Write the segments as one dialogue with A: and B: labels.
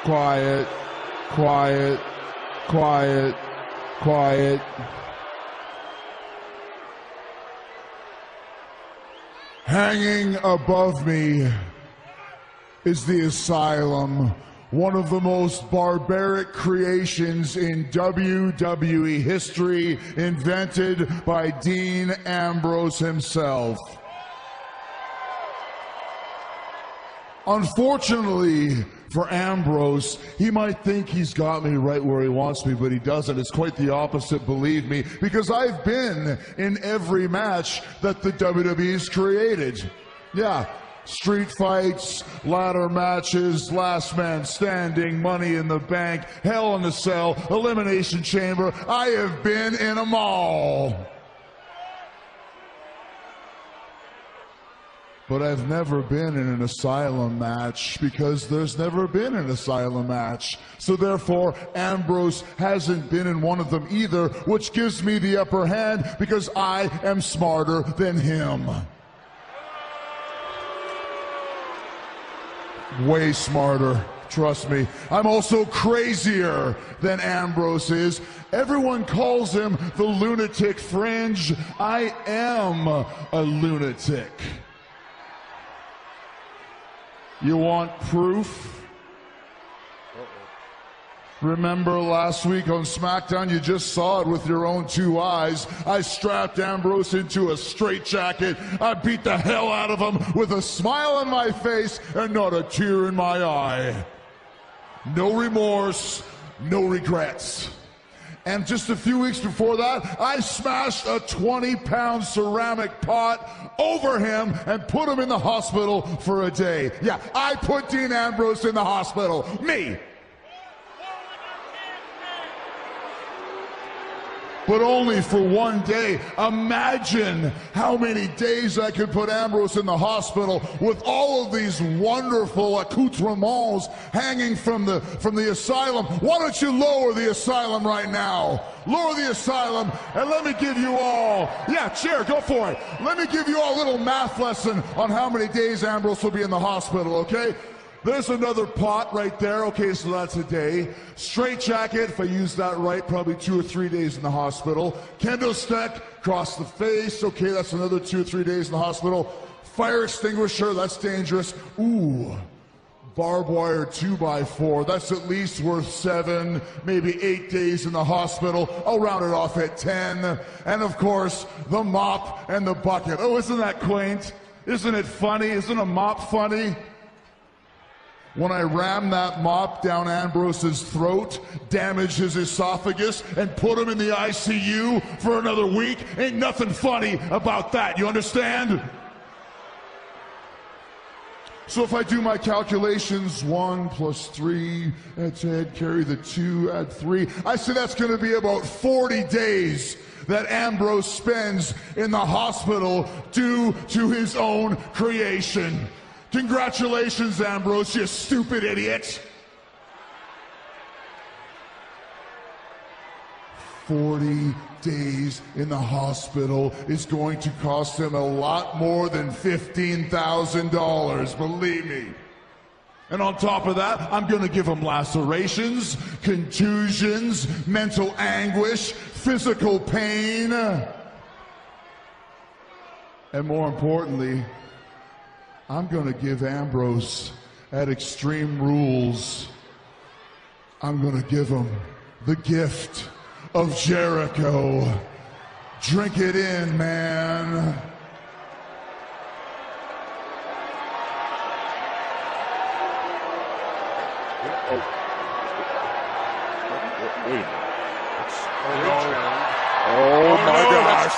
A: quiet, quiet, quiet, quiet. Hanging above me is the Asylum, one of the most barbaric creations in WWE history, invented by Dean Ambrose himself. Unfortunately for Ambrose, he might think he's got me right where he wants me, but he doesn't. It's quite the opposite, believe me, because I've been in every match that the WWE's created. Yeah, street fights, ladder matches, last man standing, Money in the Bank, Hell in a Cell, Elimination Chamber. I have been in them all. But I've never been in an Asylum match because there's never been an Asylum match. So therefore, Ambrose hasn't been in one of them either, which gives me the upper hand because I am smarter than him. Way smarter, trust me. I'm also crazier than Ambrose is. Everyone calls him the lunatic fringe. I am a lunatic. You want proof? Remember last week on SmackDown, you just saw it with your own two eyes. I strapped Ambrose into a straitjacket. I beat the hell out of him with a smile on my face and not a tear in my eye. No remorse, no regrets. And just a few weeks before that, I smashed a 20-pound ceramic pot over him and put him in the hospital for a day. Yeah, I put Dean Ambrose in the hospital. Me. But only for one day. Imagine how many days I could put Ambrose in the hospital with all of these wonderful accoutrements hanging from the Asylum. Why don't you lower the Asylum right now? Lower the Asylum and let me give you all, yeah, cheer, go for it. Let me give you all a little math lesson on how many days Ambrose will be in the hospital, okay? There's another pot right there. Okay, so that's a day. Straight jacket, if I use that right, probably 2 or 3 days in the hospital. Candlestick, across the face. Okay, that's another 2 or 3 days in the hospital. Fire extinguisher, that's dangerous. Ooh, barbed wire 2x4. That's at least worth 7, maybe 8 days in the hospital. I'll round it off at 10. And of course, the mop and the bucket. Oh, isn't that quaint? Isn't it funny? Isn't a mop funny? When I ram that mop down Ambrose's throat, damage his esophagus, and put him in the ICU for another week, ain't nothing funny about that, you understand? So if I do my calculations, 1 + 3, that's it, carry the 2, add 3, I say that's gonna be about 40 days that Ambrose spends in the hospital due to his own creation. Congratulations, Ambrose, you stupid idiot. 40 days in the hospital is going to cost him a lot more than $15,000, believe me. And on top of that, I'm going to give him lacerations, contusions, mental anguish, physical pain, and more importantly, I'm going to give Ambrose, at Extreme Rules, I'm going to give him the gift of Jericho. Drink it in, man.
B: Oh my gosh.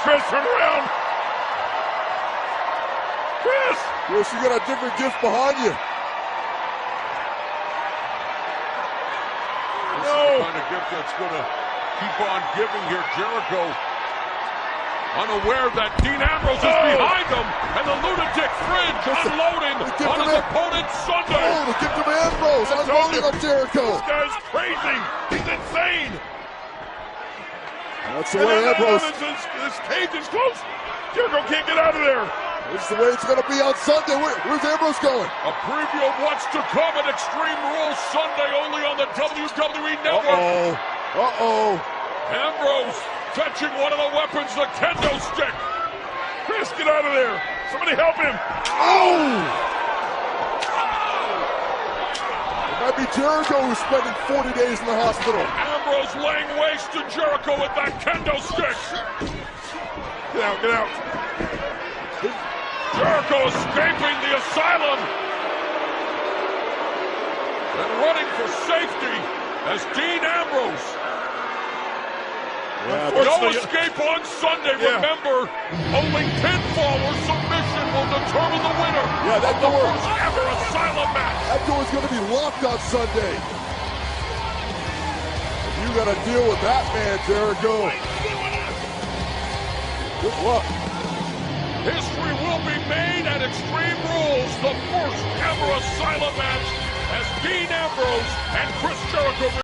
B: Chris, turn around. Chris!
C: Yes, you got a different gift behind you.
B: This is the kind of gift that's going to keep on giving here. Jericho, unaware that Dean Ambrose is behind him, and the lunatic fringe unloading on his opponent Sunday.
C: Oh, the gift of Ambrose, unloading on Jericho.
B: This guy's crazy. He's insane.
C: That's the way Ambrose.
B: This cage is close. Jericho can't get out of there.
C: This is the way it's going to be on Sunday. Where's Ambrose going?
B: A preview of what's to come at Extreme Rules Sunday only on the WWE Network.
C: Uh-oh.
B: Ambrose fetching one of the weapons, the kendo stick.
D: Chris, get out of there. Somebody help him.
C: Oh! It might be Jericho who's spending 40 days in the hospital.
B: Ambrose laying waste to Jericho with that kendo stick.
D: Get out, get out.
B: Jericho escaping the asylum and running for safety as Dean Ambrose. No escape on Sunday. Remember, only pinfall or submission will determine the winner.
C: Yeah, that door.
B: First ever asylum match.
C: That door's going to be locked on Sunday. You got to deal with that man, Jericho. Good luck.
B: History will be made at Extreme Rules, the first ever asylum match as Dean Ambrose and Chris Jericho